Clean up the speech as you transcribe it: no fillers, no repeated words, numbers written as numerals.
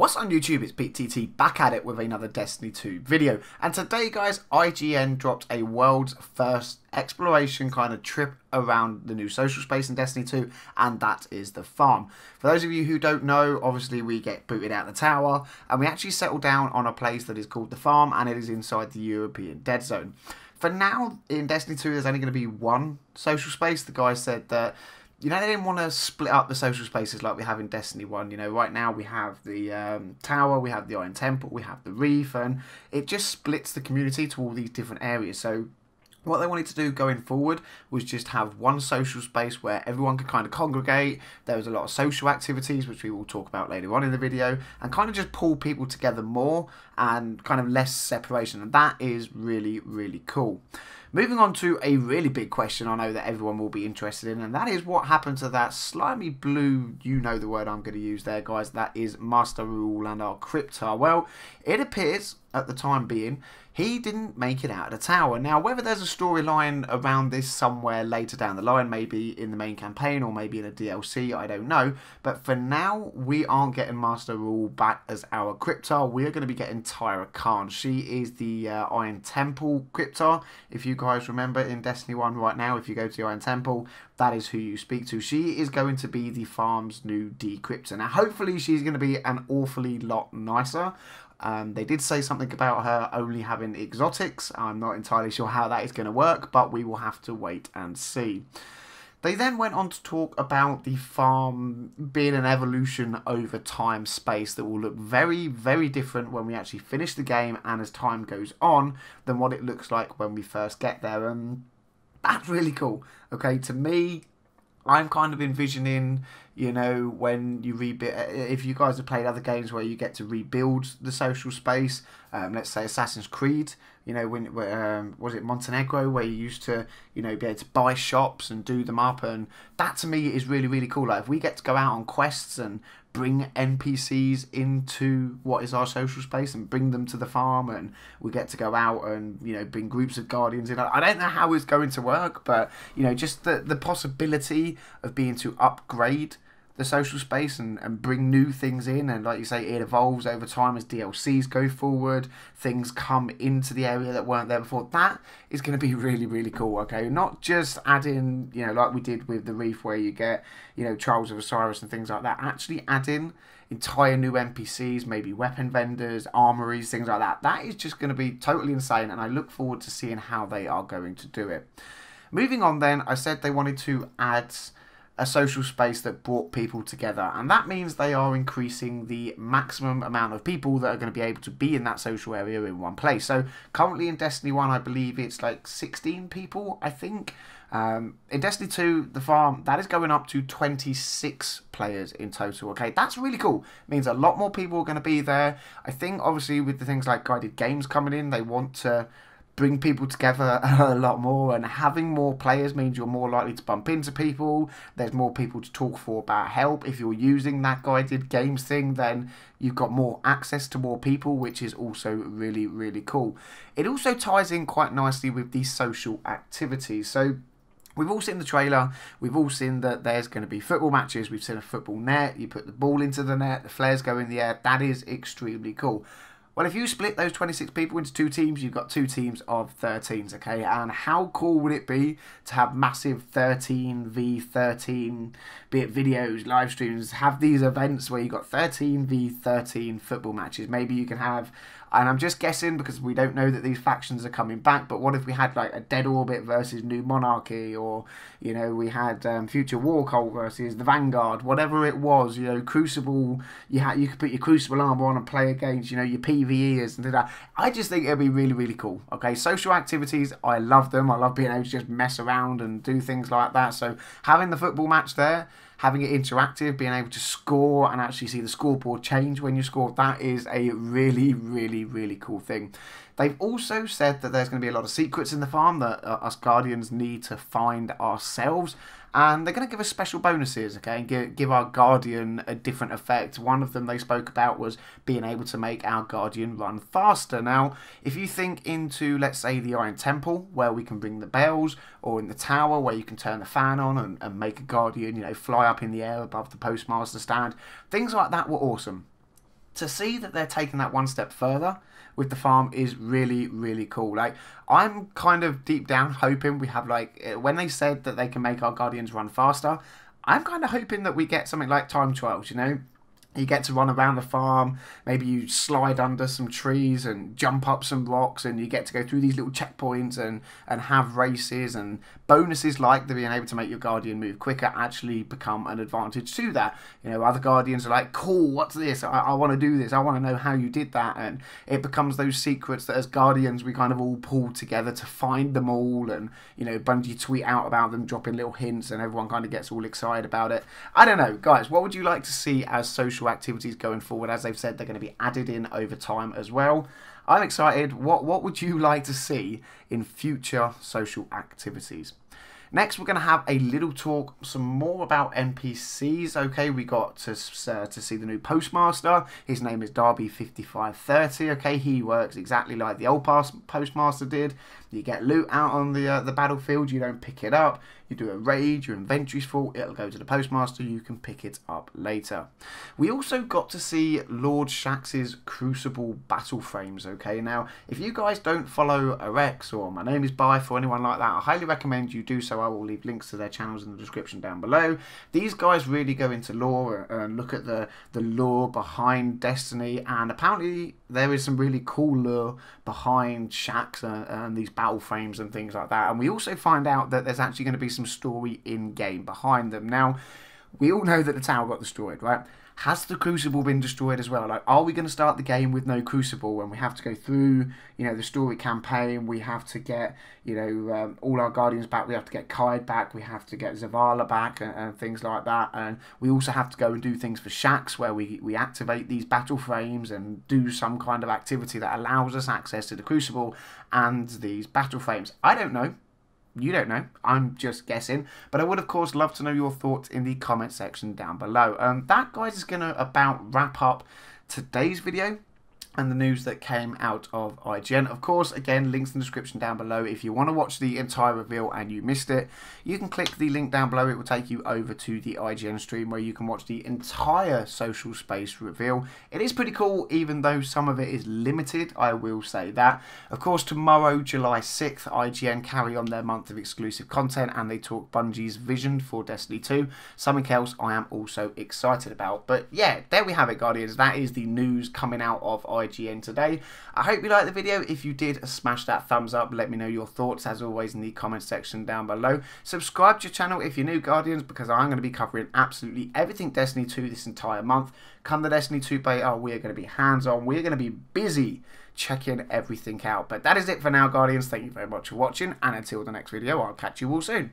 What's on YouTube? It's BTT back at it with another Destiny 2 video. And today, guys, IGN dropped a world's first exploration kind of trip around the new social space in Destiny 2, and that is the farm. For those of you who don't know, obviously we get booted out of the tower, and we actually settle down on a place that is called the farm, and it is inside the European Dead Zone. For now, in Destiny 2, there's only going to be one social space. The guy said that, you know, they didn't want to split up the social spaces like we have in Destiny 1. You know, right now we have the Tower, we have the Iron Temple, we have the Reef, and it just splits the community to all these different areas. So what they wanted to do going forward was just have one social space where everyone could kind of congregate. There was a lot of social activities, which we will talk about later on in the video, and kind of just pull people together more and kind of less separation. And that is really, really cool. Moving on to a really big question I know that everyone will be interested in, and that is what happened to that slimy blue, you know the word I'm going to use there, guys, that is Master Rule and our Cryptarch. Well, it appears, at the time being, he didn't make it out of the tower. Now, whether there's a storyline around this somewhere later down the line, maybe in the main campaign or maybe in a DLC, I don't know. But for now, we aren't getting Master Rule back as our Cryptarch. We're going to be getting Tyra Khan. She is the Iron Temple Cryptarch. If you guys remember in Destiny 1 right now, if you go to the Iron Temple, that is who you speak to. She is going to be the farm's new decryptor. Now, hopefully she's going to be an awfully lot nicer. They did say something about her only having exotics. I'm not entirely sure how that is going to work, but we will have to wait and see. They then went on to talk about the farm being an evolution over time space that will look very, very different when we actually finish the game and as time goes on than what it looks like when we first get there. And that's really cool. Okay, to me, I'm kind of envisioning, you know, when you rebuild, if you guys have played other games where you get to rebuild the social space, let's say Assassin's Creed, you know, when was it Montenegro, where you used to, you know, be able to buy shops and do them up, and that to me is really, really cool. Like, if we get to go out on quests and bring NPCs into what is our social space and bring them to the farm, and we get to go out and, you know, bring groups of Guardians in. I don't know how it's going to work, but, you know, just the possibility of being to upgrade the social space and bring new things in, and like you say, it evolves over time as DLCs go forward, things come into the area that weren't there before. That is going to be really, really cool. Okay, not just adding, you know, like we did with the Reef, where you get, you know, Trials of Osiris and things like that. Actually adding entire new NPCs, maybe weapon vendors, armories, things like that. That is just going to be totally insane, and I look forward to seeing how they are going to do it. Moving on then, I said they wanted to add a social space that brought people together, and that means they are increasing the maximum amount of people that are going to be able to be in that social area in one place. So currently in Destiny 1, I believe it's like 16 people, I think. In Destiny 2, the farm, that is going up to 26 players in total. Okay, that's really cool. It means a lot more people are going to be there. I think obviously with the things like guided games coming in, they want to bring people together a lot more, and having more players means you're more likely to bump into people. There's more people to talk for about help. If you're using that guided games thing, then you've got more access to more people, which is also really, really cool. It also ties in quite nicely with these social activities. So we've all seen the trailer, we've all seen that there's going to be football matches, we've seen a football net, you put the ball into the net, the flares go in the air. That is extremely cool. Well, if you split those 26 people into two teams, you've got two teams of 13s, okay? And how cool would it be to have massive 13v13, be it videos, live streams, have these events where you've got 13v13 football matches? Maybe you can have, and I'm just guessing because we don't know that these factions are coming back, but what if we had like a Dead Orbit versus New Monarchy, or, you know, we had Future War Cult versus the Vanguard, whatever it was, you know, Crucible, you could put your Crucible armor on and play against, you know, your PvEers and do that. I just think it'll be really, really cool. Okay, social activities, I love them. I love being able to just mess around and do things like that. So having the football match there, having it interactive, being able to score and actually see the scoreboard change when you score, that is a really, really, really cool thing. They've also said that there's going to be a lot of secrets in the farm that us Guardians need to find ourselves. And they're going to give us special bonuses, okay, and give our Guardian a different effect. One of them they spoke about was being able to make our Guardian run faster. Now, if you think into, let's say, the Iron Temple, where we can bring the bells, or in the tower, where you can turn the fan on and make a Guardian, you know, fly up in the air above the postmaster stand, things like that were awesome. to see that they're taking that one step further with the farm is really, really cool. Like, I'm kind of deep down hoping we have, like, when they said that they can make our Guardians run faster, I'm kind of hoping that we get something like time trials, you know? You get to run around the farm, maybe you slide under some trees and jump up some rocks, and you get to go through these little checkpoints and have races, and bonuses like the being able to make your Guardian move quicker actually become an advantage to that. You know, other Guardians are like, cool, what's this? I want to do this. I want to know how you did that. And it becomes those secrets that as Guardians we kind of all pull together to find them all, and, you know, Bungie tweet out about them, dropping little hints, and everyone kind of gets all excited about it. I don't know, guys, what would you like to see as social activities going forward? As they've said, they're going to be added in over time as well. I'm excited. What would you like to see in future social activities? Next, we're going to have a little talk, some more about NPCs. Okay, we got to see the new Postmaster. His name is Darby5530. Okay, he works exactly like the old Postmaster did. You get loot out on the battlefield, you don't pick it up. You do a raid, your inventory's full, it'll go to the Postmaster, you can pick it up later. We also got to see Lord Shax's Crucible battle frames, okay? Now, if you guys don't follow Arex or My Name is Bife or anyone like that, I highly recommend you do so. I will leave links to their channels in the description down below. These guys really go into lore and look at the lore behind Destiny, and apparently there is some really cool lore behind Shax and these battle frames and things like that. And we also find out that there's actually going to be some story in-game behind them. Now, we all know that the tower got destroyed, right? Has the Crucible been destroyed as well? Like, are we going to start the game with no Crucible when we have to go through, you know, the story campaign? We have to get, you know, all our Guardians back. We have to get Kaid back. We have to get Zavala back and things like that. And we also have to go and do things for Shax where we activate these battle frames and do some kind of activity that allows us access to the Crucible and these battle frames. I don't know. You don't know, I'm just guessing, but I would of course love to know your thoughts in the comment section down below. That, guys, is going to about wrap up today's video and the news that came out of IGN. Of course, again, links in the description down below. If you want to watch the entire reveal and you missed it, you can click the link down below. It will take you over to the IGN stream where you can watch the entire social space reveal. It is pretty cool, even though some of it is limited, I will say that. Of course, tomorrow, July 6th, IGN carry on their month of exclusive content and they talk Bungie's vision for Destiny 2. Something else I am also excited about. But yeah, there we have it, Guardians. That is the news coming out of IGN today. I hope you liked the video. If you did, smash that thumbs up. Let me know your thoughts as always in the comment section down below. Subscribe to your channel if you're new, Guardians, because I'm going to be covering absolutely everything Destiny 2 this entire month. Come the Destiny 2 beta, we're going to be hands-on. We're going to be busy checking everything out. But that is it for now, Guardians. Thank you very much for watching, and until the next video, I'll catch you all soon.